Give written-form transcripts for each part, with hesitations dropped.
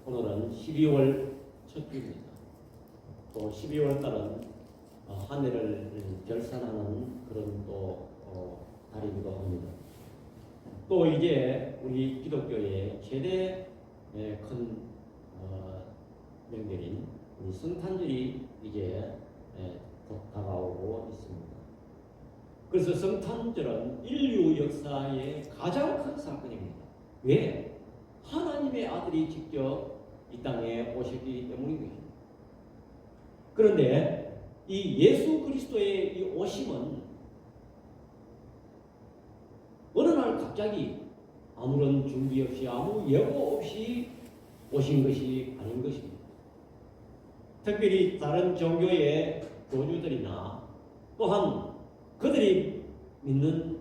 오늘은 12월 첫 주입니다. 또 12월 달은 한 해를 결산하는 그런 또 달이기도 합니다. 또 이제 우리 기독교의 최대 큰 명절인 우리 성탄절이 이제 곧 다가오고 있습니다. 그래서 성탄절은 인류 역사의 가장 큰 사건입니다. 왜? 하나님의 아들이 직접 이 땅에 오셨기 때문인 것입니다. 그런데 이 예수 그리스도의 이 오심은 어느 날 갑자기 아무런 준비 없이 아무 예고 없이 오신 것이 아닌 것입니다. 특별히 다른 종교의 교주들이나 또한 그들이 믿는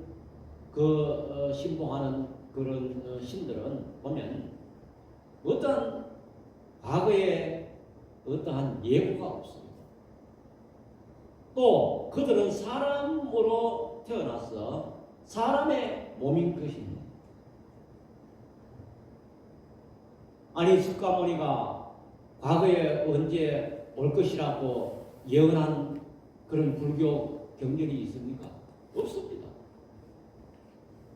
신봉하는 그런 신들은 보면 어떠한 과거에 어떠한 예고가 없습니다. 또 그들은 사람으로 태어나서 사람의 몸인 것입니다. 아니 석가모니가 과거에 언제 올 것이라고 예언한 그런 불교 경전이 있습니까? 없습니다.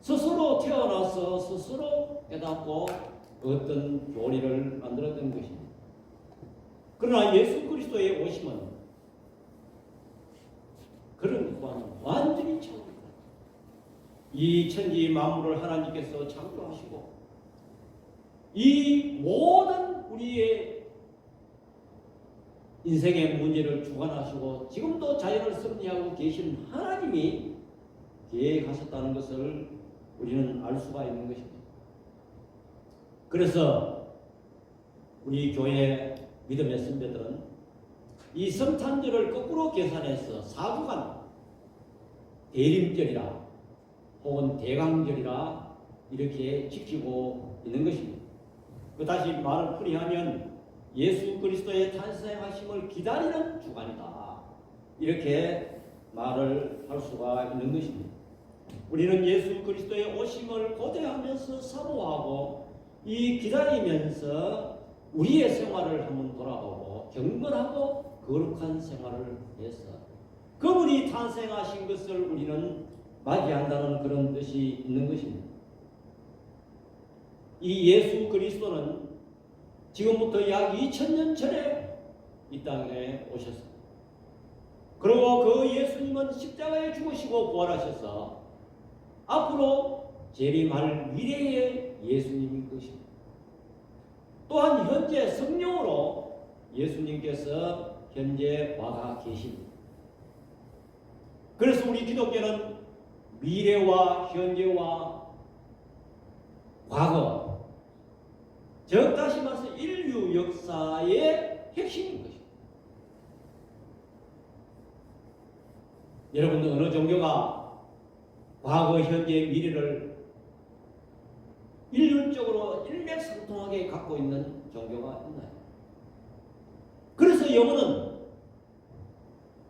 스스로 태어나서 스스로 깨닫고 어떤 교리를 만들었던 것입니다. 그러나 예수 그리스도의 오심은 그런 것과는 완전히 차원입니다. 이 천지 만물을 하나님께서 창조하시고 이 모든 우리의 인생의 문제를 주관하시고 지금도 자연을 섭리하고 계신 하나님이 계획하셨다는 것을 우리는 알 수가 있는 것입니다. 그래서 우리 교회 믿음의 선배들은 이 성탄절을 거꾸로 계산해서 4주간 대림절이라 혹은 대강절이라 이렇게 지키고 있는 것입니다. 다시 말을 풀이하면 예수 그리스도의 탄생하심을 기다리는 주간이다. 이렇게 말을 할 수가 있는 것입니다. 우리는 예수 그리스도의 오심을 고대하면서 사모하고 이 기다리면서 우리의 생활을 한번 돌아보고 경건하고 거룩한 생활을 해서 그분이 탄생하신 것을 우리는 맞이한다는 그런 뜻이 있는 것입니다. 이 예수 그리스도는 지금부터 약 2000년 전에 이 땅에 오셨습니다. 그리고 그 예수님은 십자가에 죽으시고 부활하셔서 앞으로 재림할 미래의 예수님인 것입니다. 또한 현재 성령으로 예수님께서 현재 와가 계십니다. 그래서 우리 기독교는 미래와 현재와 과거, 즉 다시 말해서 인류 역사의 핵심인 것입니다. 여러분들 어느 종교가 과거, 현재, 미래를 일률적으로 일맥상통하게 갖고 있는 종교가 있나요? 그래서 영어는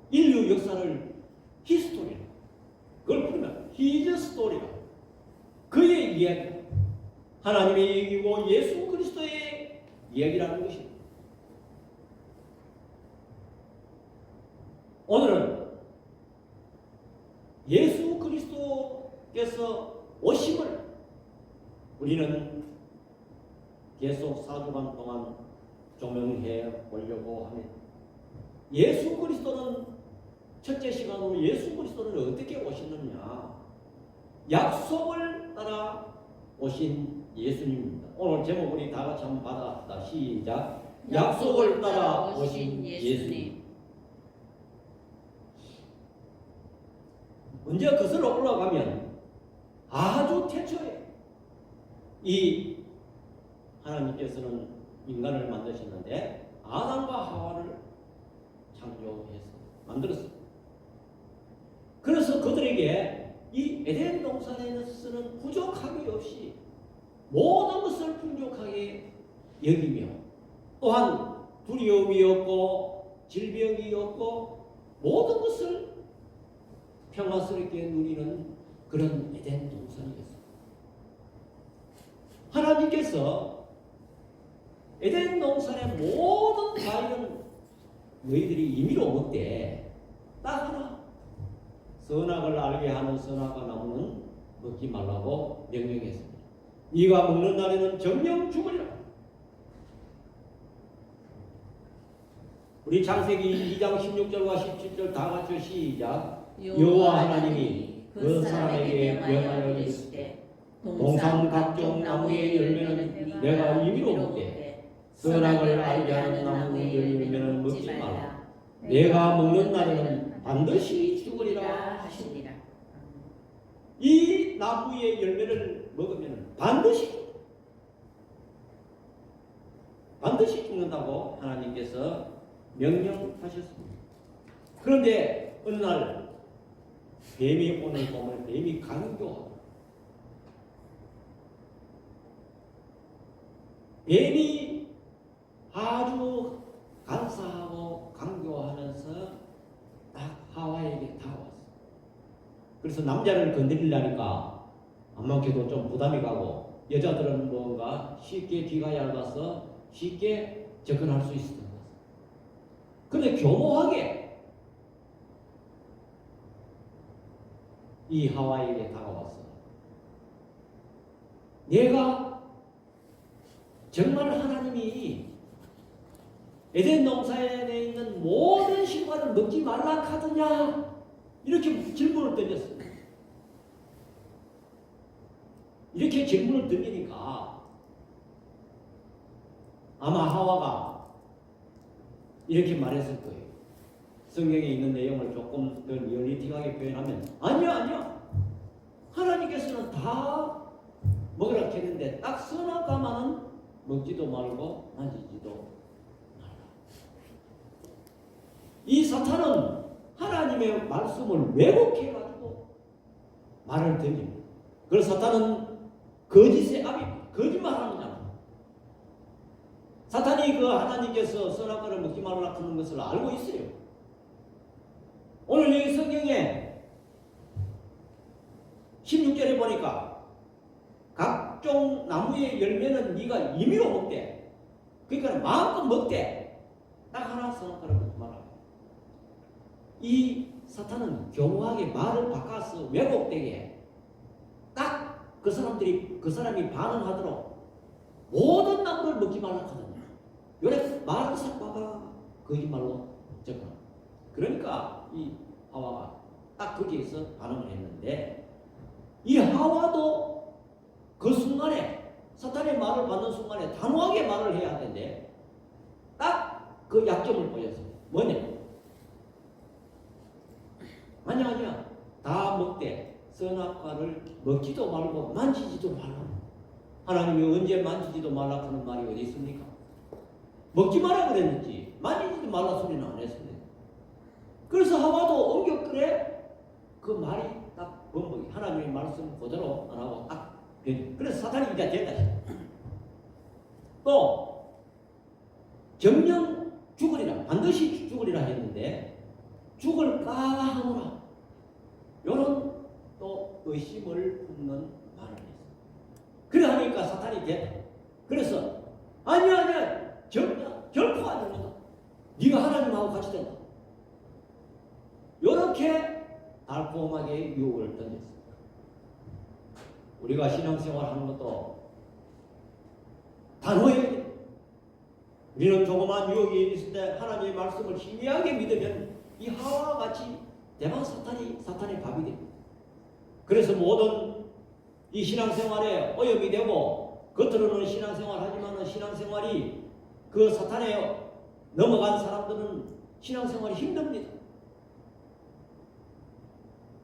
인류 역사를 히스토리라, 그걸 부르면 히즈 스토리라, 그의 이야기, 하나님의 얘기고 예수 그리스도의 이야기라는 것입니다. 오늘은 예수 그리스도께서 오심을 우리는 계속 4주간 동안 조명해 보려고 합니다. 예수 그리스도는 첫째 시간으로 예수 그리스도는 어떻게 오셨느냐? 약속을 따라 오신 예수님입니다. 오늘 제목 우리 다 같이 한번 받아갑시다. 시작. 약속을 따라 오신 예수님. 먼저 그것으로 올라가면 아주 태초에 이 하나님께서는 인간을 만드셨는데 아담과 하와를 창조해서 만들었습니다. 그래서 그들에게 이 에덴 동산에서는 부족함이 없이 모든 것을 풍족하게 여기며 또한 두려움이 없고 질병이 없고 모든 것을 평화스럽게 누리는 그런 에덴 동산이었습니다. 하나님께서 에덴 동산의 모든 과일은 너희들이 임의로 먹되 딱 하나 선악을 알게 하는 선악과 나무는 먹지 말라고 명령했습니다. 네가 먹는 날에는 정령 죽으리라. 우리 창세기 2장 16절과 17절 다 같이 시작. 여호와 하나님이 그 사람에게 명하여 이르시되 동산 각종 나무의 열매는 내가 임의로 먹되 선악을 알게 하는 나무 열매는 먹지 말라. 내가 먹는 날에는 반드시 죽으리라 하시니라. 이 나무의 열매를 먹으면 반드시 죽는다고 하나님께서 명령하셨습니다. 그런데 어느 날 뱀이 오늘 보면 뱀이 강교하고 뱀이 아주 간사하고 강교하면서 딱 하와에게 다가왔어. 그래서 남자를 건드리려니까 아무래도 좀 부담이 가고 여자들은 뭔가 쉽게 귀가 얇아서 쉽게 접근할 수 있었던 것. 그런데 교묘하게 이 하와에게 다가왔어. 내가 정말 하나님이 에덴 동산에 있는 모든 식물을 먹지 말라 하더냐? 이렇게 질문을 던졌습니다. 이렇게 질문을 던지니까 아마 하와가 이렇게 말했을 거예요. 성경에 있는 내용을 조금 더 리얼리티하게 표현하면 아니야. 하나님께서는 다 먹으라 했는데 딱 선악과만은 먹지도 말고 만지지도 말라. 이 사탄은 하나님의 말씀을 왜곡해가지고 말을 던집니다. 그래서 사탄은 거짓의 압입니다. 거짓말하는 자입니다. 사탄이 그 하나님께서 선악과를 먹지 말라 하는 것을 알고 있어요. 오늘 이 성경에 16절에 보니까 각종 나무의 열매는 네가 임의로 먹되, 그러니까 마음껏 먹되 딱 하나 선악과를 먹지 마라. 이 사탄은 교묘하게 말을 바꿔서 왜곡되게 딱 그 사람이 반응하도록 모든 나무를 먹지 말라 하거든요. 요래 말을 싹 박아 거짓말로 접근합니다. 그러니까 이 하와가 딱 거기에서 반응을 했는데, 이 하와도 그 순간에 사탄의 말을 받는 순간에 단호하게 말을 해야 하는데 딱 그 약점을 보였어요. 뭐냐? 아니야. 다 먹되 선악과를 먹지도 말고 만지지도 말라. 하나님이 언제 만지지도 말라 하는 말이 어디 있습니까? 먹지 마라 그랬는지 만지지도 말라 소리는 안 했습니다. 그래서 하와도 엉격그래 그 말이 딱 번복이 하나님의 말씀 그대로 안 하고 딱 그래서 사탄이 이제 됐다. 또 정령 죽으리라, 반드시 죽으리라 했는데 죽을까 하노라, 요런 또 의심을 품는 말을 했어요. 그래 하니까 사탄이 됐다. 그래서 아니야 결코 안 된다. 네가 하나님하고 같이 된다. 요렇게 달콤하게 유혹을 던졌습니다. 우리가 신앙생활 하는 것도 단호해야 돼. 우리는 조그만 유혹이 있을 때 하나님의 말씀을 희미하게 믿으면 이 하와와 같이 대만 사탄의 밥이 됩니다. 그래서 모든 이 신앙생활에 오염이 되고 겉으로는 신앙생활 하지만 신앙생활이 그 사탄에 넘어간 사람들은 신앙생활이 힘듭니다.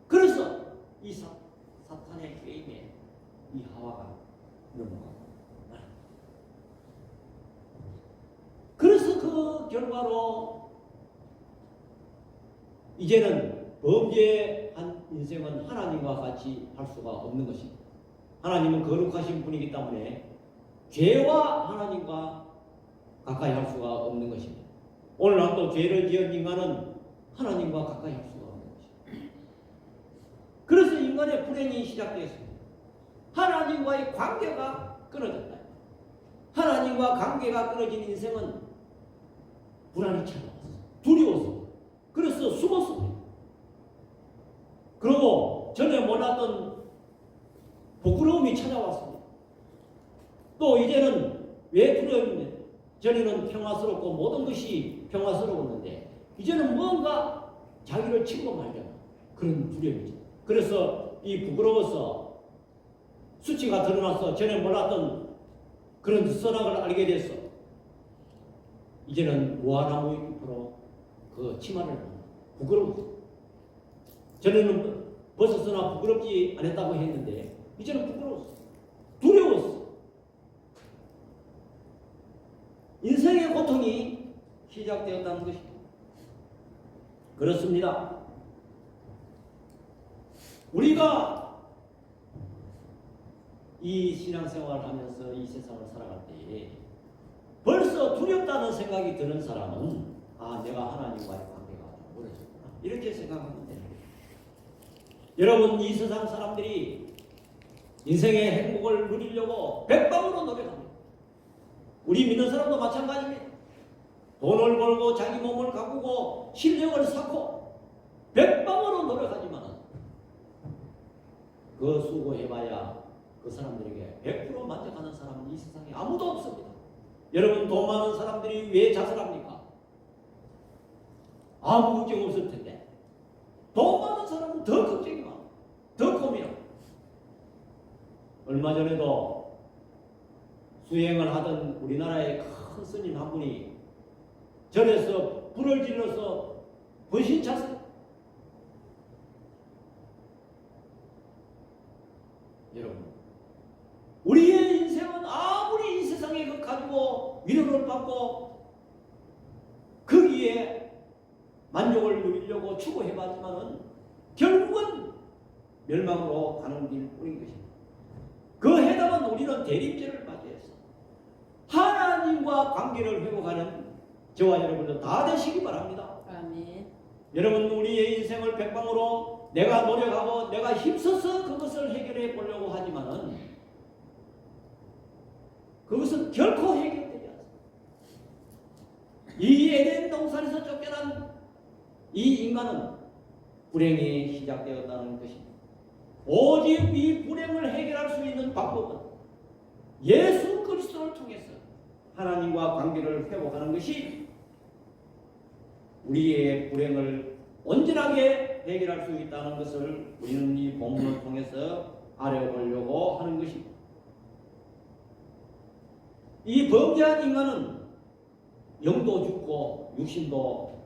그래서 이 사탄의 게임에 이 하와가 넘어가고, 그래서 그 결과로 이제는 범죄한 인생은 하나님과 같이 할 수가 없는 것입니다. 하나님은 거룩하신 분이기 때문에 죄와 하나님과 가까이 할 수가 없는 것입니다. 오늘날 또 죄를 지은 인간은 하나님과 가까이 할 수가 없는 것입니다. 그래서 인간의 불행이 시작되었습니다. 하나님과의 관계가 끊어졌다. 하나님과 하나님과 관계가 끊어진 인생은 불안이 찾아왔어. 두려워서. 그래서 숨었습니다. 그리고 전에 몰랐던 부끄러움이 찾아왔습니다. 또 이제는 왜 두려움이냐? 전에는 평화스럽고 모든 것이 평화스러웠는데 이제는 뭔가 자기를 치고 말잖아. 그런 두려움이죠. 그래서 이 부끄러워서 수치가 드러나서 전에 몰랐던 그런 선악을 알게 됐어. 이제는 무화나무 잎으로 그 치마를 부끄러웠어. 전에는 벗었으나 부끄럽지 않았다고 했는데 이제는 부끄러웠어. 두려웠어. 인생의 고통이 시작되었다는 것입니다. 그렇습니다. 우리가 이 신앙생활을 하면서 이 세상을 살아갈 때에 벌써 두렵다는 생각이 드는 사람은 내가 하나님과의 관계가 멀어졌구나 이렇게 생각하면 됩니다. 여러분, 이 세상 사람들이 인생의 행복을 누리려고 백방으로 노력합니다. 우리 믿는 사람도 마찬가지입니다. 돈을 벌고 자기 몸을 가꾸고 실력을 쌓고 백방으로 노력하지만 그 수고해봐야 그 사람들에게 100% 만족하는 사람은 이 세상에 아무도 없습니다. 여러분, 돈 많은 사람들이 왜 자살합니까? 아무 걱정 없을 텐데 돈 많은 사람은 더 걱정이 많아. 더 고민하고. 얼마 전에도 수행을 하던 우리나라의 큰 스님 한 분이 절에서 불을 질러서 분신 자살. 여러분, 우리의 인생은 아무리 이 세상에 그 가지고 위로를 받고 거기에 만족을 누리려고 추구해봤지만은 결국은 멸망으로 가는 길뿐인 것입니다. 그 해답은 우리는 대립제를 맞이해서 하나님과 관계를 회복하는 저와 여러분도 다 되시기 바랍니다. 아멘. 여러분, 우리의 인생을 백방으로 내가 노력하고 내가 힘써서 그것을 해결해 보려고 하지만은 그것은 결코 해결되지 않습니다. 이 에덴 동산에서 쫓겨난 이 인간은 불행이 시작되었다는 것입니다. 오직 이 불행을 해결할 수 있는 방법은 예수 그리스도를 통해서 하나님과 관계를 회복하는 것이 우리의 불행을 온전하게 해결할 수 있다는 것을 우리는 이 본문을 통해서 알아보려고 하는 것입니다. 이 범죄한 인간은 영도 죽고 육신도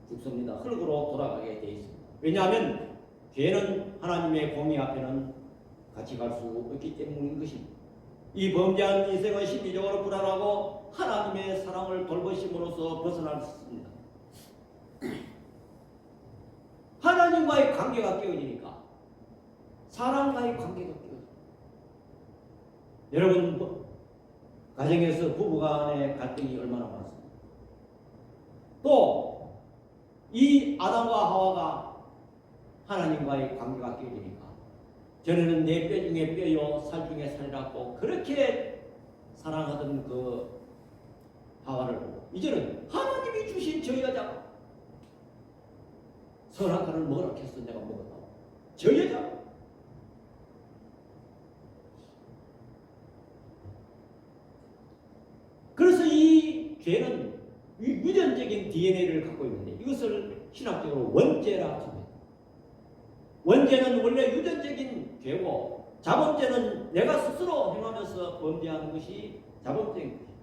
죽습니다. 흙으로 돌아가게 되어 있습니다. 왜냐하면 죄는 하나님의 공의 앞에는 같이 갈 수 없기 때문인 것입니다. 이 범죄한 인생은 심리적으로 불안하고 하나님의 사랑을 돌보심으로써 벗어날 수 있습니다. 하나님과의 관계가 깨어지니까 사람과의 관계가 깨어집니다. 여러분, 가정에서 부부간의 갈등이 얼마나 많습니까? 또 이 아담과 하와가 하나님과의 관계가 깨어지니까 전에는 내 뼈 중에 뼈요 살 중에 살이라고 그렇게 사랑하던 그 하와를 보고 이제는 하나님이 주신 저 여자가 선악과를 먹으라 했어. 내가 먹었다고. 저 여자. 그래서 이 죄는 유전적인 DNA를 갖고 있는데 이것을 신학적으로 원죄라고 합니다. 원죄는 원래 유전적인 죄고 자범죄는 내가 스스로 행하면서 범죄하는 것이 자범죄인 것입니다.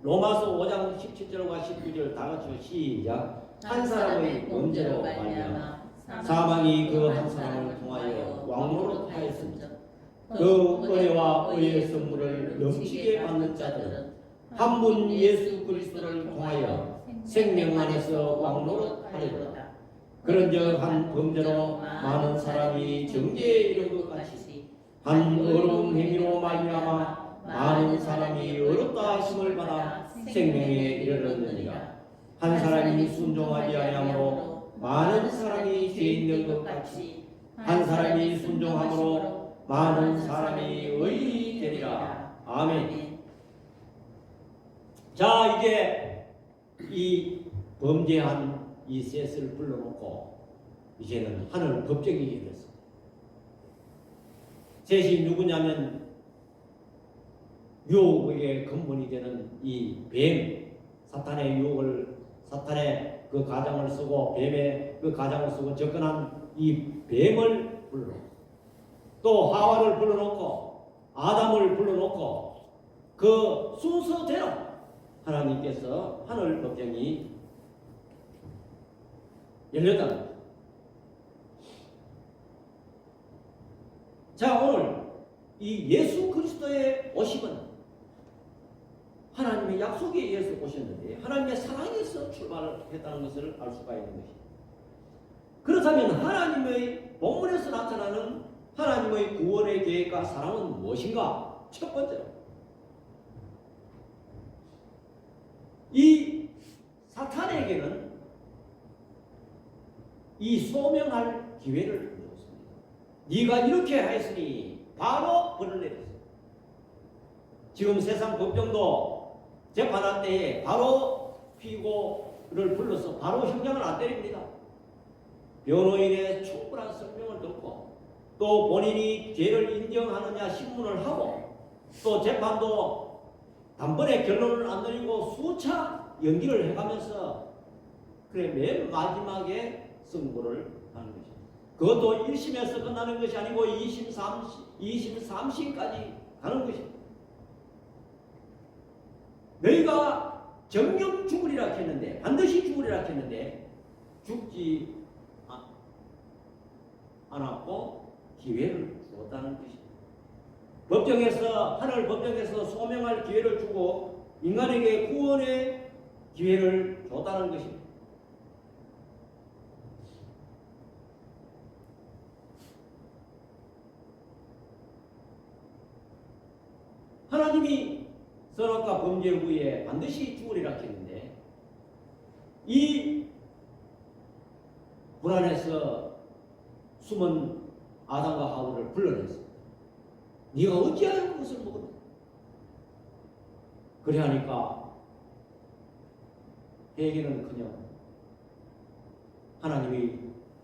로마서 5장 17절과 19절 다 같이 시작. 한 사람의 범죄로 말미암아 사망이 그 한 사람을 통하여 왕노로 하였습니다. 그 은혜와 의의 선물을 넘치게 받는 자들은 한 분 예수 그리스도를 통하여 생명 안에서 왕노로 하리로다. 그런즉 한 범죄로 많은 사람이 정죄에 이른 것 같이 한 어려운 행위로 말미암아 많은 사람이 어렵다 하심을 받아 생명에 이르렀느니라. 한 사람이 순종하지 아니함으로 많은 사람이 죄 있는 것 같이 한 사람이 순종함으로 많은 사람이 의인이 되리라. 아멘. 자, 이제 이 범죄한 이 셋을 불러놓고 이제는 하늘 법정이 열렸습니다. 셋이 누구냐면 유혹의 근본이 되는 이 뱀, 사탄의 유혹을, 사탄의 그 가장을 쓰고 뱀의 그 가장을 쓰고 접근한 이 뱀을 불러놓고 또 하와를 불러놓고 아담을 불러놓고 그 순서대로 하나님께서 하늘 법정이 열렸다는 거예요. 자, 오늘 이 예수 그리스도의 오심은 하나님의 약속에 의해서 오셨는데 하나님의 사랑에서 출발을 했다는 것을 알 수가 있는 것입니다. 그렇다면 하나님의 본문에서 나타나는 하나님의 구원의 계획과 사랑은 무엇인가? 첫 번째로 이 사탄에게는 이 소명할 기회를 주었습니다. 네가 이렇게 하였으니 바로 벌을 내렸습니다. 지금 세상 법정도 재판할 때에 바로 피고를 불러서 바로 형량을 안 때립니다. 변호인의 충분한 설명을 듣고 또 본인이 죄를 인정하느냐 신문을 하고 또 재판도 단번에 결론을 안 내리고 수차 연기를 해가면서 그래 맨 마지막에 선고를 하는 것입니다. 그것도 1심에서 끝나는 것이 아니고 2심, 3심까지 가는 것입니다. 너희가 정령 죽으리라 했는데 반드시 죽으리라 했는데 죽지 않았고 기회를 주었다는 것입니다. 법정에서 하늘 법정에서 소명할 기회를 주고 인간에게 구원의 기회를 줬다는 것입니다. 하나님이 선악과 범죄 후에 반드시 죽으리라 했는데 이 불안에서 숨은 아담과 하와를 불러냈습니다. 네가 어찌하여 그것을 먹었냐? 그래 하니까 회개는커녕 하나님이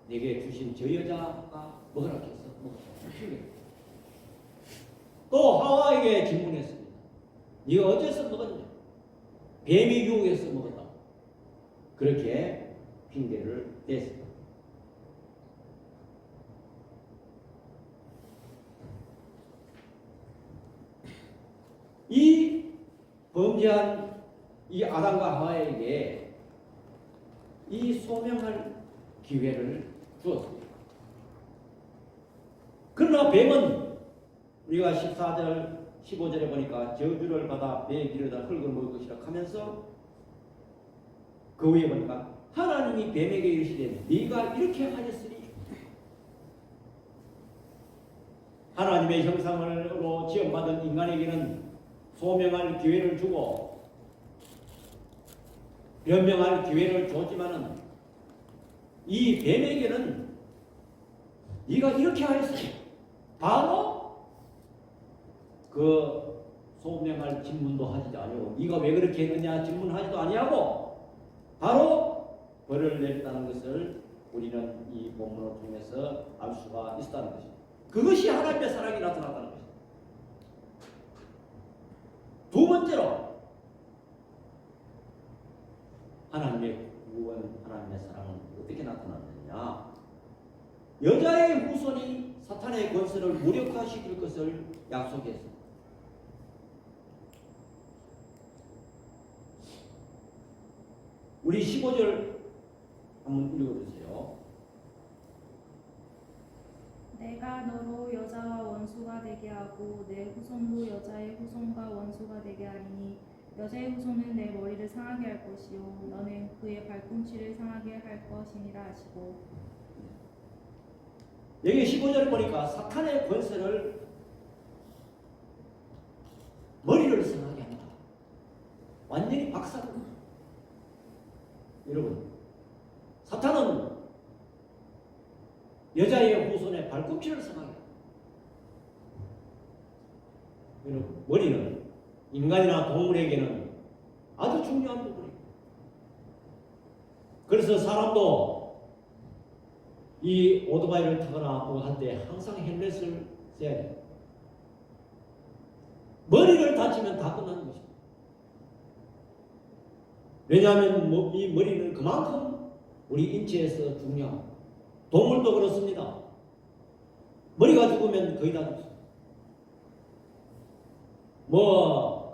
내게 주신 저 여자가 먹으라 해서 먹었다. 또 하와에게 질문했습니다. 네가 어째서 먹었냐? 뱀이 유혹해서 먹었다. 그렇게 핑계를 댔습니다. 이 범죄한 이 아담과 하와에게 이 소명할 기회를 주었습니다. 그러나 뱀은 우리가 14절 15절에 보니까 저주를 받아 배에 기르다 흙을 먹을 것이라 하면서 그 위에 보니까 하나님이 뱀에게 이르시되 네가 이렇게 하였으니 하나님의 형상으로 지음받은 인간에게는 소명할 기회를 주고 변명할 기회를 줬지만은 이 뱀에게는 네가 이렇게 하였으니 바로 그 소명할 질문도 하지도 아니고 네가 왜 그렇게 했느냐 질문하지도 아니하고 바로 벌을 내렸다는 것을 우리는 이 본문을 통해서 알 수가 있다는 것입니다. 그것이 하나님의 사랑이 나타났다는 것입니다. 두 번째로 하나님의 구원, 하나님의 사랑은 어떻게 나타났느냐? 여자의 후손이 사탄의 권세를 무력화시킬 것을 약속했습니다. 우리 15절 한번 읽어주세요. 내가 너로 여자와 원수가 되게 하고 내 후손도 여자의 후손과 원수가 되게 하리니 여자의 후손은 내 머리를 상하게 할 것이요 너는 그의 발꿈치를 상하게 할 것이니라 하시고. 여기 15절 보니까 사탄의 권세를 머리를 상하게 한다. 완전히 박살을. 여러분, 사탄은 여자의 후손의 발꿈치를 상하게 합니다. 여러분, 머리는 인간이나 동물에게는 아주 중요한 부분입니다. 그래서 사람도 이 오토바이를 타거나 뭐 할 때 항상 헬멧을 써야 돼요. 머리를 다치면 다 끝나는 것입니다. 왜냐하면 이 머리는 그만큼 우리 인체에서 중요합니다. 동물도 그렇습니다. 머리가 죽으면 거의 다 죽습니다.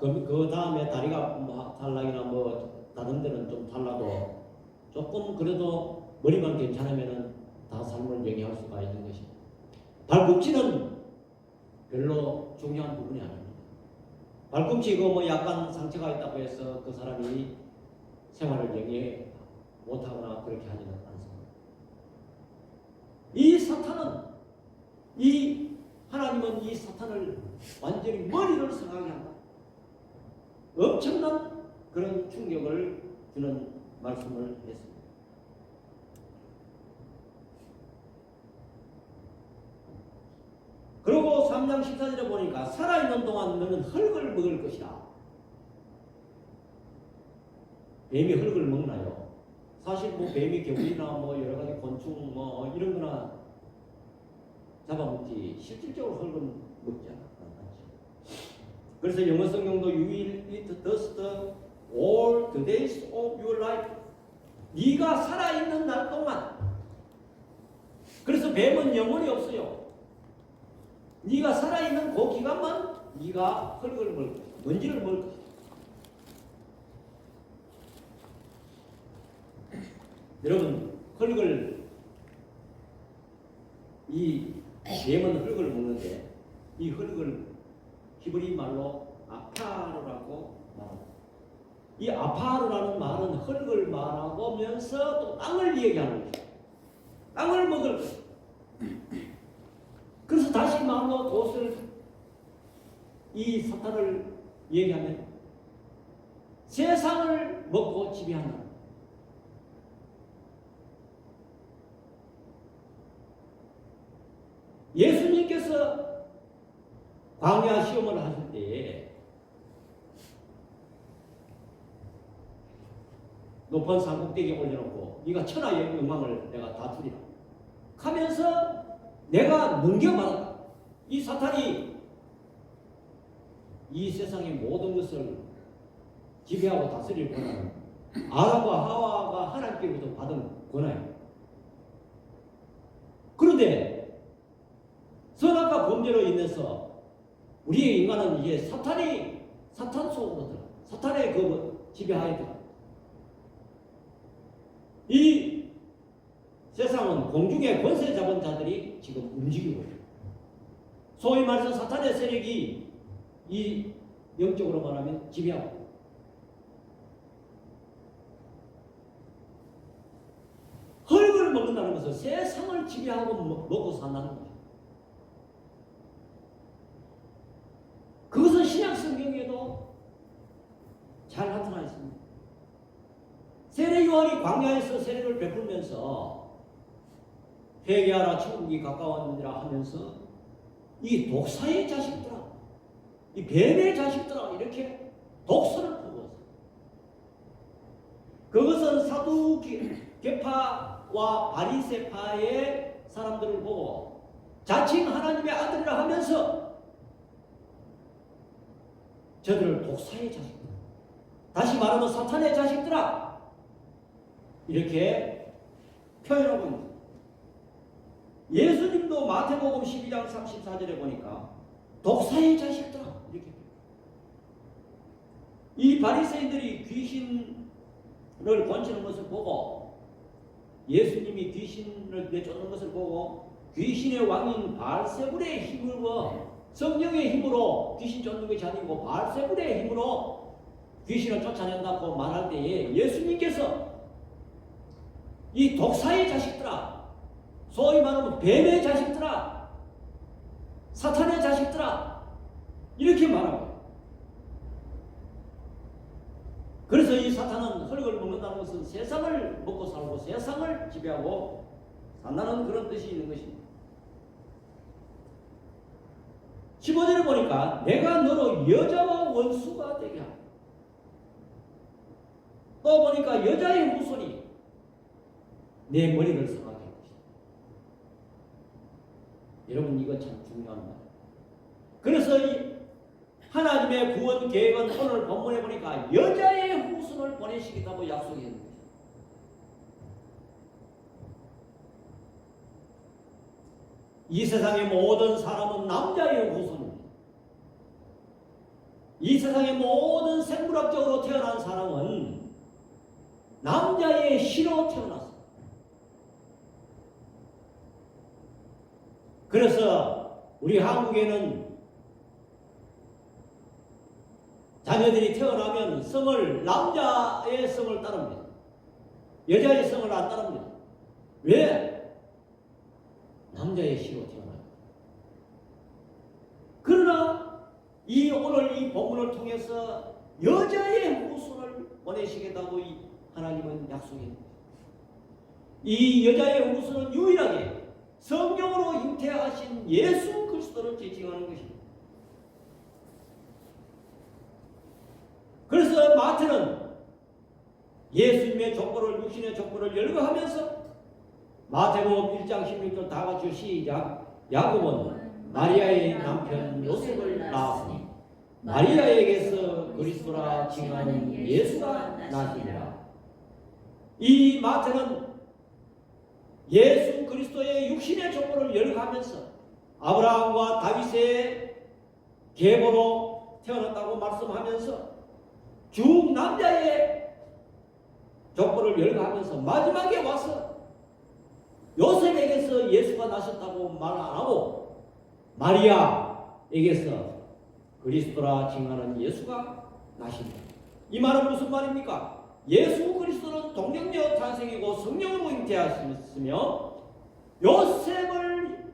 그 다음에 다리가 뭐 탈락이나 뭐 다른 데는 좀 탈라도 조금 그래도 머리만 괜찮으면은 다 삶을 영위할 수가 있는 것입니다. 발꿈치는 별로 중요한 부분이 아닙니다. 발꿈치 뭐 약간 상처가 있다고 해서 그 사람이 생활을 영위 못하거나 그렇게 하지는 않습니다. 이 사탄은 하나님은 이 사탄을 완전히 머리를 상하게 한다. 엄청난 그런 충격을 주는 말씀을 했습니다. 그리고 3장 14절에 보니까 살아있는 동안 너는 흙을 먹을 것이다. 뱀이 흙을 먹나요? 사실 뭐 뱀이 개구리나 뭐 여러 가지 곤충 뭐 이런 거나 잡아먹지 실질적으로 흙은 먹지 않죠. 그래서 영어 성경도 You will eat dust all the days of your life. 네가 살아있는 날 동안. 그래서 뱀은 영혼이 없어요. 네가 살아있는 그 기간만 네가 흙을 먹을 것이다. 먼지를 먹을 것이다. 여러분 이 뱀은 흙을 먹는데 이 흙을 히브리 말로 아파르라고 말합니다. 이 아파르라는 말은 흙을 말하면서 또 땅을 얘기하는 것이죠. 땅을 먹을 것. 그래서 다시 말로 이 사탄을 얘기하면 세상을 먹고 지배한다. 예수님께서 광야 시험을 하실 때에 높은 산 꼭대기에 올려놓고 네가 천하의 영광을 내가 다 주리라 하면서 내가 넘겨받았다. 이 사탄이 이 세상의 모든 것을 지배하고 다스릴 권한은 아담과 하와가 하나님께로부터 받은 권한입니다. 그런데 선악과 범죄로 인해서 우리의 인간은 이제 사탄 속으로 들어 사탄의 그 지배하에 들어. 이 세상은 공중의 권세 잡은 자들이 지금 움직이고 있어요. 소위 말해서 사탄의 세력이 이 영적으로 말하면 지배하고 있어요. 흙을 먹는다는 것은 세상을 지배하고 먹고 산다는 거죠. 그것은 신약 성경에도 잘 나타나 있습니다. 세례 요한이 광야에서 세례를 베풀면서 회개하라 천국이 가까웠느니라 하면서 이 독사의 자식들아, 이 뱀의 자식들아 이렇게 독서를 퍼부었어요. 그것은 사두개파와 바리새파의 사람들을 보고 자칭 하나님의 아들이라 하면서 저들을 독사의 자식들, 다시 말하면 사탄의 자식들아 이렇게 표현하고 있습니다. 예수님도 마태복음 12장 34절에 보니까 독사의 자식들아 이렇게 이 바리새인들이 귀신을 권치는 것을 보고 예수님이 귀신을 내쫓는 것을 보고 귀신의 왕인 바알세불의 힘으로 성령의 힘으로 귀신 쫓는 것이 아니고 바알세불의 힘으로 귀신을 쫓아낸다고 말할 때에 예수님께서 이 독사의 자식들아, 소위 말하면 뱀의 자식들아, 사탄의 자식들아 이렇게 말하고, 그래서 이 사탄은 흙을 먹는다는 것은 세상을 먹고 살고 세상을 지배하고 산다는 그런 뜻이 있는 것입니다. 15절에 보니까 내가 너로 여자와 원수가 되게 하라. 또 보니까 여자의 후손이 내 머리를 상하게 할 것이다. 여러분 이거 참 중요한 말이에요. 그래서 이 하나님의 구원 계획은 오늘 본문에 보니까 여자의 후손을 보내시겠다고 약속했는 거예요. 이 세상의 모든 사람은 남자의 후손입니다. 이 세상의 모든 생물학적으로 태어난 사람은 남자의 씨로 태어났습니다. 그래서 우리 한국에는 자녀들이 태어나면 성을 남자의 성을 따릅니다. 여자의 성을 안 따릅니다. 왜? 남자의 씨로 태어나요. 그러나 오늘 이 본문을 통해서 여자의 후손을 보내시겠다고 하나님은 약속했습니다. 이 여자의 후손은 유일하게 성령으로 잉태하신 예수 그리스도를 지칭하는 것입니다. 그래서 마태는 예수님의 족보를 육신의 족보를 열거하면서 마태복음 1장 16절 다 같이 시작. 야곱은 마리아의 남편 요셉을 낳았으니 마리아에게서 그리스도라 칭하는 예수가 나시니라. 이 마태는 예수 그리스도의 육신의 족보를 열거하면서 아브라함과 다윗의 계보로 태어났다고 말씀하면서 쭉 남자의 족보를 열거하면서 마지막에 와서 요셉에게서 예수가 나셨다고 말 안 하고 마리아에게서 그리스도라 칭하는 예수가 나십니다. 이 말은 무슨 말입니까? 예수 그리스도는 동정녀 탄생이고 성령으로 잉태하셨으며 요셉을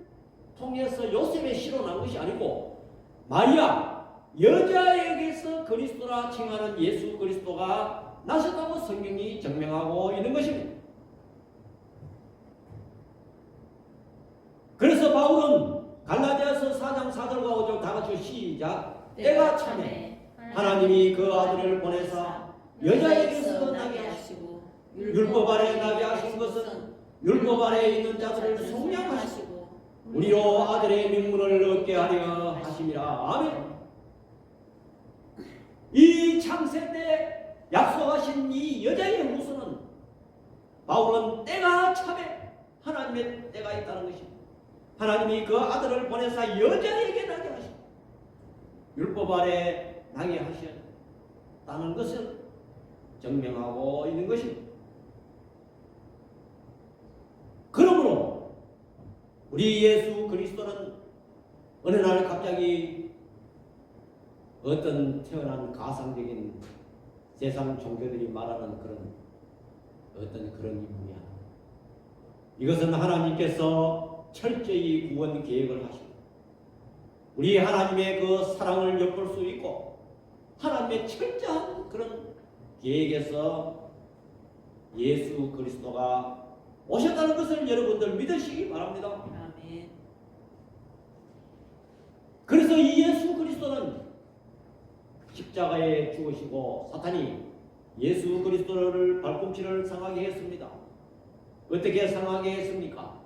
통해서 요셉의 씨로 난 것이 아니고 마리아 여자에게서 그리스도라 칭하는 예수 그리스도가 나셨다고 성경이 증명하고 있는 것입니다. 그래서 바울은 갈라디아서 4장 4절과 5절 다 같이 시작. 때가 차매 하나님이 그 아들을 보내사 여자에게서 나게 하시고 율법 아래 나게 하신 것은 율법 아래 있는 자들을 속량하시고 우리로 아들의 명분을 얻게 하려 하심이라. 아멘. 이 창세 때 약속하신 이 여자의 후손은 바울은 때가 참에 하나님의 때가 있다는 것입니다. 하나님이 그 아들을 보내사 여자에게 나게 하시고 율법 아래 나게 하셨다는 것을 증명하고 있는 것입니다. 그러므로 우리 예수 그리스도는 어느 날 갑자기 어떤 태어난 가상적인 세상 종교들이 말하는 그런 인물이 아닙니다. 이것은 하나님께서 철저히 구원 계획을 하시고 우리 하나님의 그 사랑을 엿볼 수 있고 하나님의 철저한 그런 계획에서 예수 그리스도가 오셨다는 것을 여러분들 믿으시기 바랍니다. 아멘. 그래서 이 예수 그리스도는 십자가에 죽으시고 사탄이 예수 그리스도를 발꿈치를 상하게 했습니다. 어떻게 상하게 했습니까?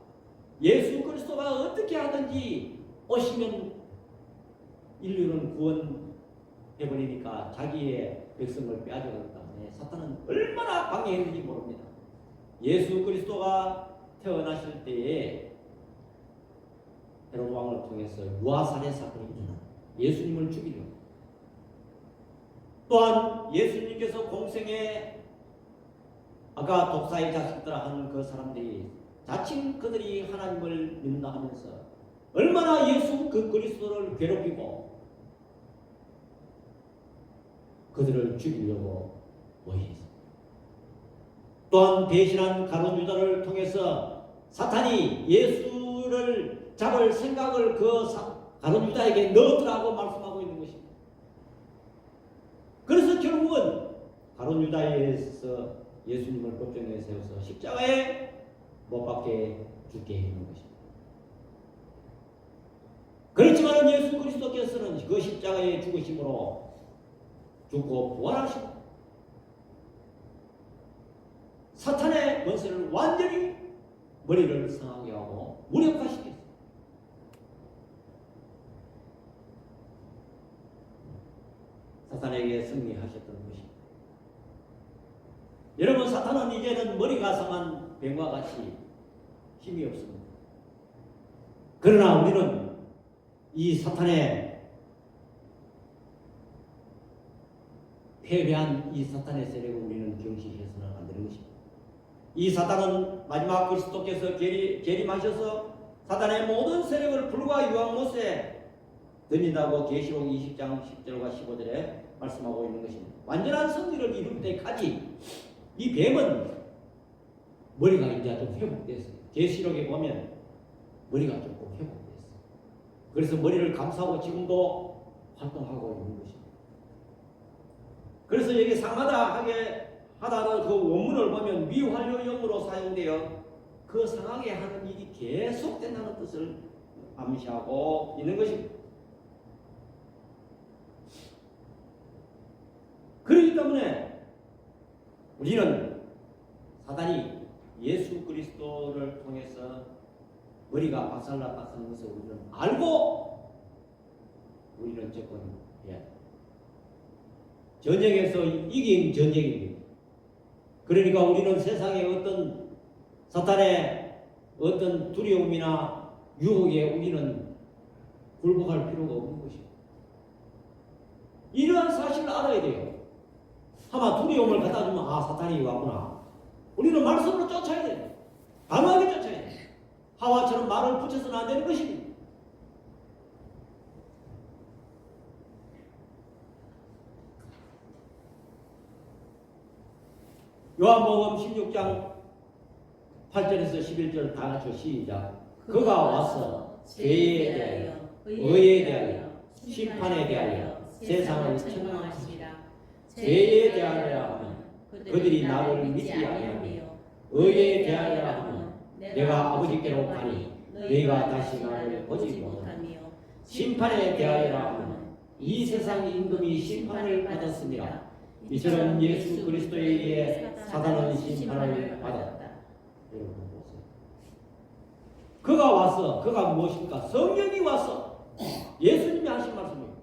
예수 그리스도가 어떻게 하든지 오시면 인류는 구원해버리니까 자기의 백성을 빼앗아가기 때문에 사탄은 얼마나 방해했는지 모릅니다. 예수 그리스도가 태어나실 때에 헤롯 왕을 통해서 유아살해 사건이 일어나 예수님을 죽이려고. 또한 예수님께서 공생에 아까 독사의 자식들아 하는 그 사람들이 자칭 그들이 하나님을 믿나 하면서 얼마나 예수 그 그리스도를 괴롭히고 그들을 죽이려고 모의했습니다. 또한 배신한 가룟 유다를 통해서 사탄이 예수를 잡을 생각을 그 가룟 유다에게 넣었더라고 말씀하고 있는 것입니다. 그래서 결국은 가룟 유다에서 예수님을 법정에 세워서 십자가에 못 박게 죽게 했는 것입니다. 그렇지만 예수 그리스도께서는 그 십자가의 죽으심으로 죽고 부활하시고 사탄의 권세를 완전히 머리를 상하게 하고 무력화시켰어요. 사탄에게 승리하셨던 것입니다. 여러분, 사탄은 이제는 머리가 상한 뱀과 같이 힘이 없습니다. 그러나 우리는 이 사탄의 패배한 이 사탄의 세력을 우리는 경시해서는 안 되는 것입니다. 이 사탄은 마지막 그리스도께서 재림하셔서 사탄의 모든 세력을 불과 유황 못에 던진다고 계시록 20장 10절과 15절에 말씀하고 있는 것입니다. 완전한 승리를 이룰 때까지 이 뱀은 머리가 이제 좀 회복됐어요. 계시록에 보면 머리가 조금 회복됐어요. 그래서 머리를 감싸고 지금도 활동하고 있는 것입니다. 그래서 여기 상하다하게 하다는 그 원문을 보면 미완료형으로 사용되어 그 상하게 하는 일이 계속된다는 뜻을 암시하고 있는 것입니다. 그렇기 때문에 우리는 사단이 예수 그리스도를 통해서 머리가 박살났다는 것을 우리는 알고 우리는 접근해야 합니다. 전쟁에서 이긴 전쟁입니다. 그러니까 우리는 세상의 어떤 사탄의 어떤 두려움이나 유혹에 우리는 굴복할 필요가 없는 것입니다. 이러한 사실을 알아야 돼요. 아마 두려움을 갖다 주면 아, 사탄이 왔구나. 우리는 말씀으로 쫓아야 돼요. 강하게 쫓아야 돼요. 하와처럼 말을 붙여서는 안 되는 것입니다. 요한복음 16장 8절에서 11절 다 같이 시작. 그가 와서 죄에 대하여, 의에 대하여, 심판에 대하여 세상을 책망하시리라. 죄에 대하여 하면 그들이 나를 믿지 아니하며, 의에 대하여 하면 내가 아버지께로 가니 너희가 다시 나를 보지 못하며, 심판에 대하여 하면 이 세상 임금이 심판을 받았습니다. 이처럼 예수 그리스도에 의해 사단은 심판을 받았다. 여러분 보세요. 그가 와서, 그가 무엇입니까? 성령이 와서 예수님이 하신 말씀입니다.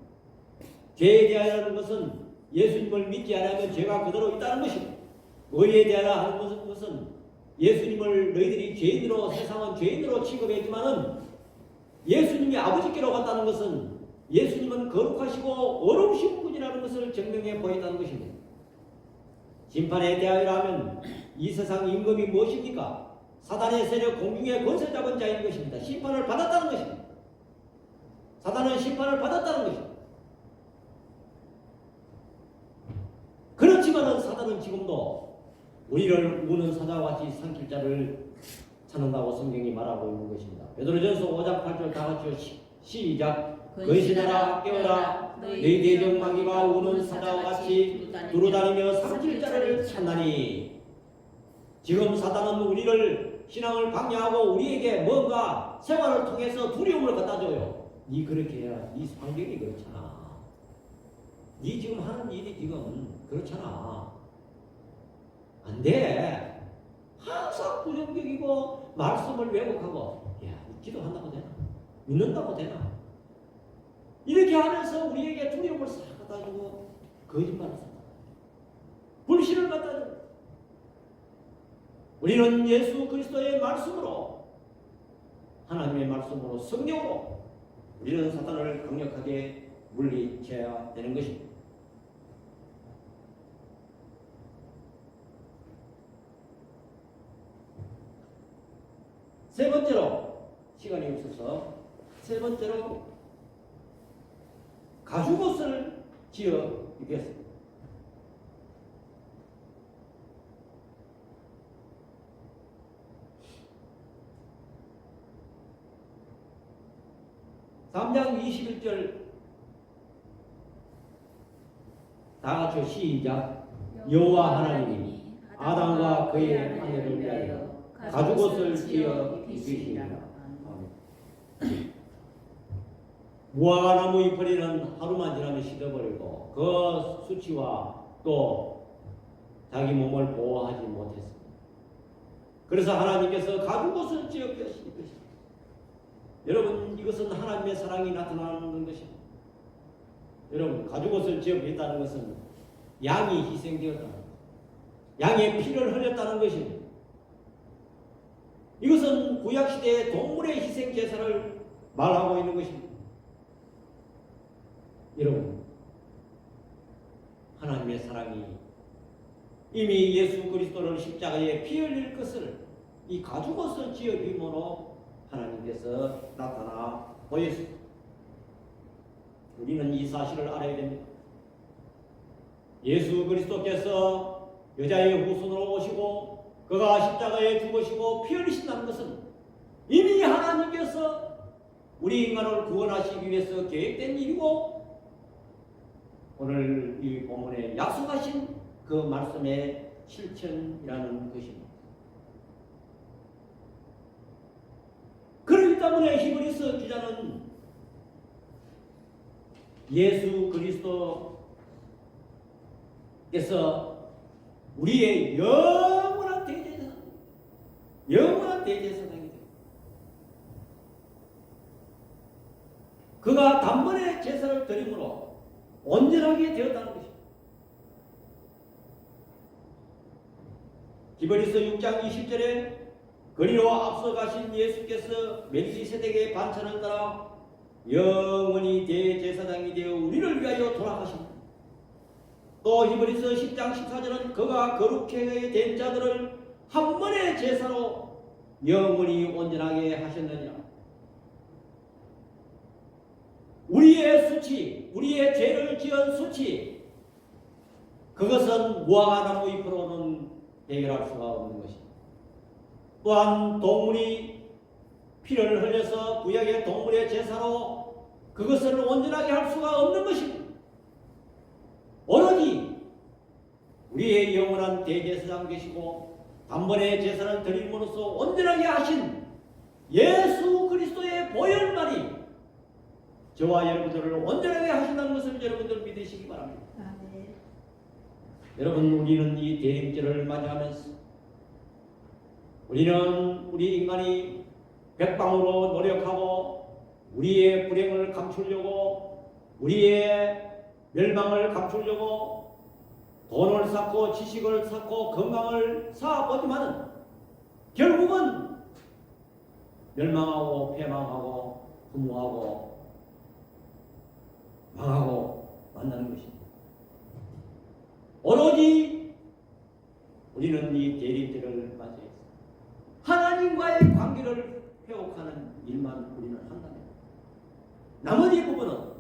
죄에 대하여는 것은 예수님을 믿지 않으면 죄가 그대로 있다는 것입니다. 의에 대하여 하는 것은 예수님을 너희들이 죄인으로, 세상은 죄인으로 취급했지만은 예수님이 아버지께로 갔다는 것은 예수님은 거룩하시고 어려우신 분이라는 것을 증명해 보인다는 것입니다. 심판에 대하여 하면 이 세상 임금이 무엇입니까? 사단의 세력 공중의 권세 잡은 자인 것입니다. 심판을 받았다는 것입니다. 사단은 심판을 받았다는 것입니다. 그렇지만은 사단은 지금도 우리를 우는 사자와 같이 삼킬 자를 찾는다고 성경이 말하고 있는 것입니다. 베드로전서 5장 8절 다 같이 시작. 근신하라 깨어라 너희 대적마귀가 우는 사자와 같이 두루다니며 삼킬 자를 찾나니. 지금 사단은 우리를 신앙을 방해하고 우리에게 뭔가 생활을 통해서 두려움을 갖다 줘요. 니 그렇게 해야 니 환경이 그렇잖아. 니 지금 하는 일이 지금 그렇잖아. 안 돼. 항상 부정적이고 말씀을 왜곡하고 야, 기도한다고 되나? 믿는다고 되나? 이렇게 하면서 우리에게 두려움을 싹 갖다 주고 거짓말을 싹 불신을 갖다 주고 우리는 예수 그리스도의 말씀으로 하나님의 말씀으로 성령으로 우리는 사탄을 강력하게 물리쳐야 되는 것입니다. 세 번째로 시간이 없어서 세 번째로 가죽옷을 지어 입혔습니다. (3장 21절) 다 같이 시작. 여호와 하나님이 아담과 그의 아내를 위하여 가죽옷을 지어 입히시니라. 무화과나무 이파리는 하루만 지나면 시들어버리고 그 수치와 또 자기 몸을 보호하지 못했습니다. 그래서 하나님께서 가죽옷을 지어 펴신 것입니다. 여러분, 이것은 하나님의 사랑이 나타나는 것입니다. 여러분, 가죽옷을 지어 폈다는 것은 양이 희생되었다는 것, 양의 피를 흘렸다는 것입니다. 이것은 구약시대의 동물의 희생 제사를 말하고 있는 것입니다. 여러분, 하나님의 사랑이 이미 예수 그리스도를 십자가에 피 흘릴 것을 이 가죽옷을 지어 빔으로 하나님께서 나타나 보였습니다. 우리는 이 사실을 알아야 됩니다. 예수 그리스도께서 여자의 후손으로 오시고 그가 십자가에 죽으시고 피 흘리신다는 것은 이미 하나님께서 우리 인간을 구원하시기 위해서 계획된 일이고, 오늘 이 본문에 약속하신 그 말씀의 실천이라는 것입니다. 그렇기 때문에 히브리서 기자는 예수 그리스도께서 우리의 영원한 대제사장이 됩니다. 그가 단번에 제사를 드림으로 온전하게 되었다는 것입니다. 히브리서 6장 20절에 그리로 앞서 가신 예수께서 멜기세덱의 반차를 따라 영원히 대제사장이 되어 우리를 위하여 돌아가신다. 또 히브리서 10장 14절은 그가 거룩하게 된 자들을 한 번의 제사로 영원히 온전하게 하셨느니라. 우리의 수치, 우리의 죄를 지은 수치, 그것은 무화과나무 잎으로는 해결할 수가 없는 것입니다. 또한 동물이 피를 흘려서 구약의 동물의 제사로 그것을 온전하게 할 수가 없는 것입니다. 오로지 우리의 영원한 대제사장 되시고 단번에 제사를 드림으로써 온전하게 하신 예수 그리스도의 보혈만이 저와 여러분들을 온전하게 하신다는 것을 여러분들 믿으시기 바랍니다. 아멘. 여러분, 우리는 이 대림절을 맞이하면서 우리는 우리 인간이 백방으로 노력하고 우리의 불행을 감추려고, 우리의 멸망을 감추려고 돈을 쌓고 지식을 쌓고 건강을 쌓아보지만 결국은 멸망하고 패망하고 부모하고 망하고 만나는 것입니다. 오로지 우리는 이 대림절을 맞이해서 하나님과의 관계를 회복하는 일만 우리는 한다면 나머지 부분은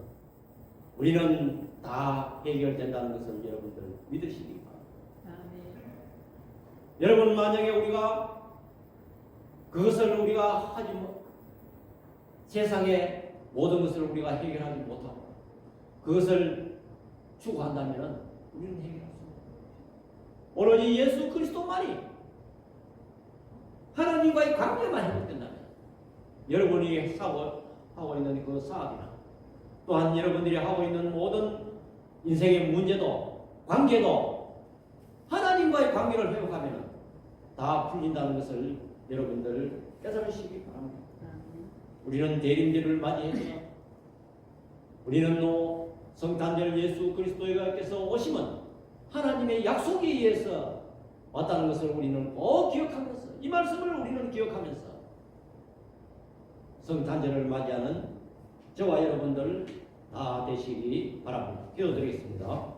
우리는 다 해결된다는 것을 여러분들 믿으시기 바랍니다. 여러분, 만약에 우리가 그것을 우리가 하지 세상의 모든 것을 우리가 해결하지 못하고 그것을 추구한다면 우리는 해결할 수 없습니다. 오로지 예수 그리스도만이 하나님과의 관계만 회복된다면 여러분이 하고 있는 그 사업이나 또한 여러분들이 하고 있는 모든 인생의 문제도 관계도 하나님과의 관계를 회복하면 다 풀린다는 것을 여러분들 깨달으시기 바랍니다. 우리는 대림절을 맞이해서 우리는 성탄절 예수 그리스도께서 오시면 하나님의 약속에 의해서 왔다는 것을 우리는 꼭 기억하면서, 이 말씀을 우리는 기억하면서 성탄절을 맞이하는 저와 여러분들 다 되시기 바랍니다. 기도드리겠습니다.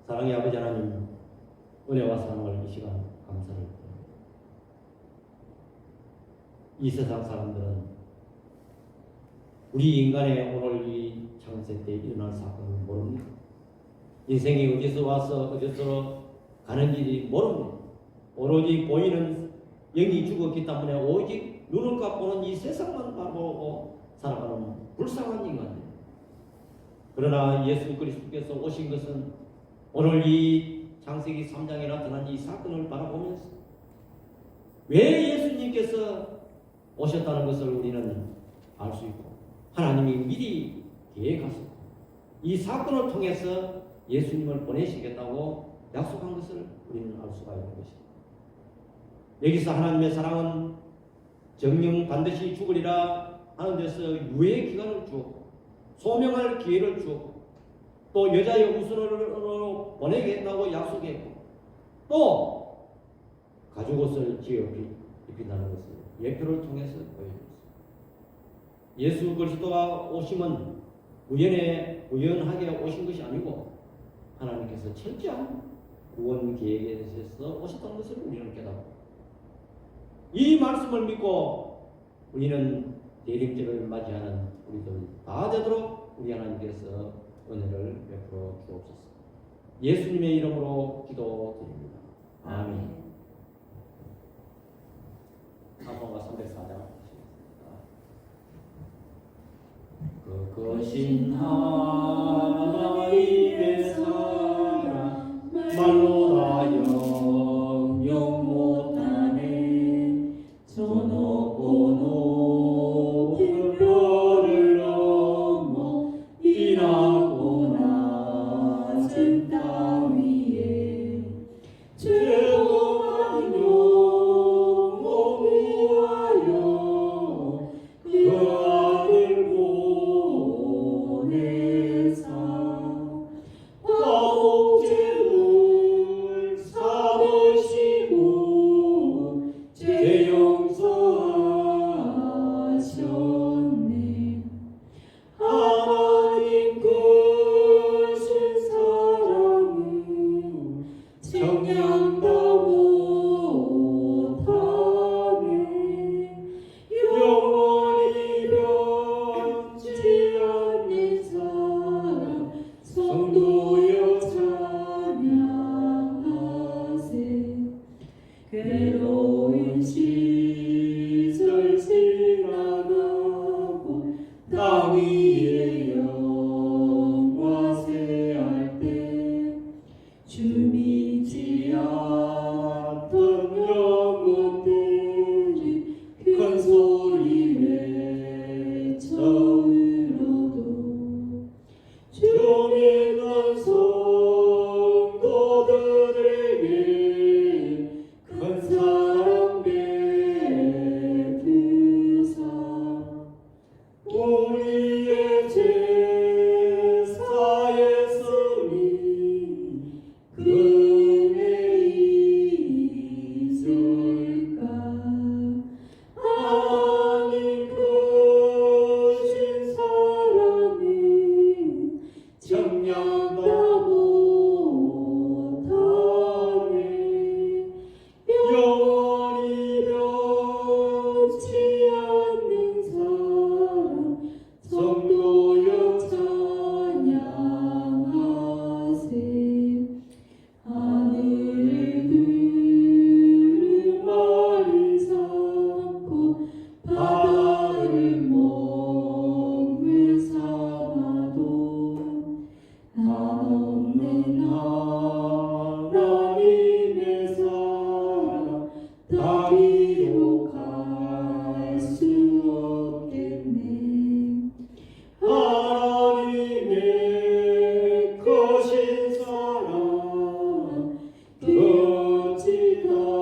사랑의 아버지 하나님, 은혜와 사랑을 이 시간 감사를 드립니다. 이 세상 사람들은 우리 인간의 오늘 이 창세 때 일어날 사건을 모릅니다. 인생이 어디서 와서 어디서 가는지 모릅니다. 오로지 보이는 영이 죽었기 때문에 오직 눈을 감고는 이 세상만 바라보고 살아가는 불쌍한 인간들. 그러나 예수 그리스도께서 오신 것은 오늘 이 창세기 3장에 나타난 이 사건을 바라보면서 왜 예수님께서 오셨다는 것을 우리는 알 수 있고 하나님이 미리 계획하셨고 이 사건을 통해서 예수님을 보내시겠다고 약속한 것을 우리는 알 수가 있는 것입니다. 여기서 하나님의 사랑은 정령 반드시 죽으리라 하는 데서 유예 기간을 주었고 소명할 기회를 주었고 또 여자의 후손으로 보내겠다고 약속했고 또 가죽옷을 지어 입힌다는 것을 예표를 통해서 보여줬습니다. 예수 그리스도가 오심은 우연하게 오신 것이 아니고 하나님께서 철저한 구원 계획에서 오셨다는 것을 우리는 깨닫고 이 말씀을 믿고 우리는 대림절을 맞이하는 우리들 다 되도록 우리 하나님께서 은혜를 베풀어 주옵소서. 예수님의 이름으로 기도드립니다. 아멘. 찬송가 304장 그것인 하나님의 사랑 말로 다 영영 못하네 저 높고 높은 별을 넘어 이 낮고 낮은 땅 위에 죄고만 영혼 위하여 그 아들 보내사 화목제물 삼으시고 죄 용서하셨네. 하나님 크신 사랑은 정량다 못하네. 영원히 변치 않는 사랑 성도여 찬양하세. 괴로운 시절 지나가고 땅 위에 영화세할 때 주 믿지 않던 영혼들이 큰 소리 외쳐 울어도 주 믿는 성도들에게 큰 사랑 베푸사 우리의 제사였으니 은혜 잊을까. 하나님 크신 사랑은 정량다 못하네. 영원히 변치 않는 사랑 성도여 찬양하세. 하늘을 구름을 삼고 바다를 먹물 삼아도 한없는 하나님의 사랑 다 기록할 수 없겠네. 하나님의 크신 사랑 어찌 닿았을까.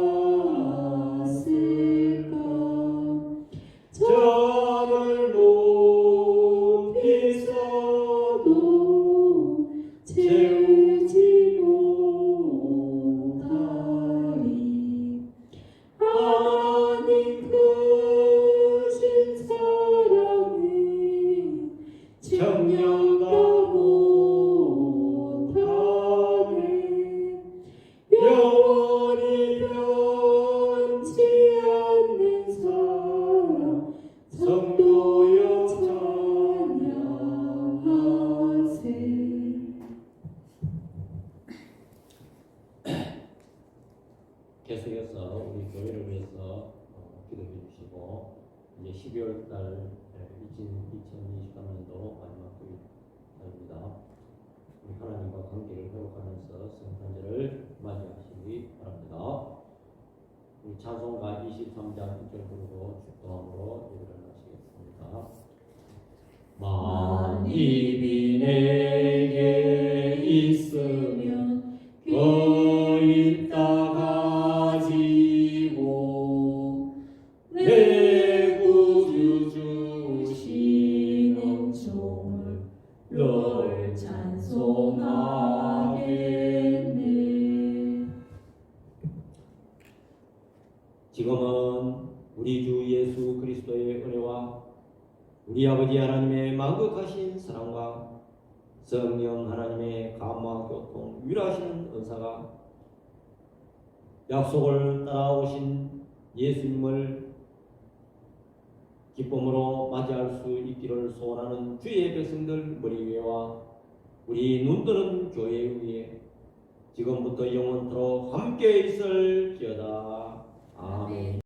저를 높이 써도 채우지 못하리. 하나님 크신 사랑은 정량다 못하네. 영원히 변치 않는 사랑 성도여 찬양하세. 계속해서 우리 교회를 위해서 기도해 주시고 이제 12월 달 2023년도 마지막 주일입니다. 우리 하나님과 관계를 회복하면서 성탄절을 맞이하시기 바랍니다. 우리 찬송가 23장 1절 부르고 축도함으로 예배를 마치겠습니다. 만입이 내게 있으면 그 있다 가지고 찬송하겠네. 지금은 우리 주 예수 그리스도의 은혜와 우리 아버지 하나님의 만극하신 사랑과 성령 하나님의 감화 교통 위로하시는 은사가 약속을 따라오신 예수님을 기쁨으로 맞이할 수 있기를 소원하는 주의 백성들 머리 위에와 우리 눈뜨는 교회 위에 지금부터 영원토록 함께 있을지어다. 아멘.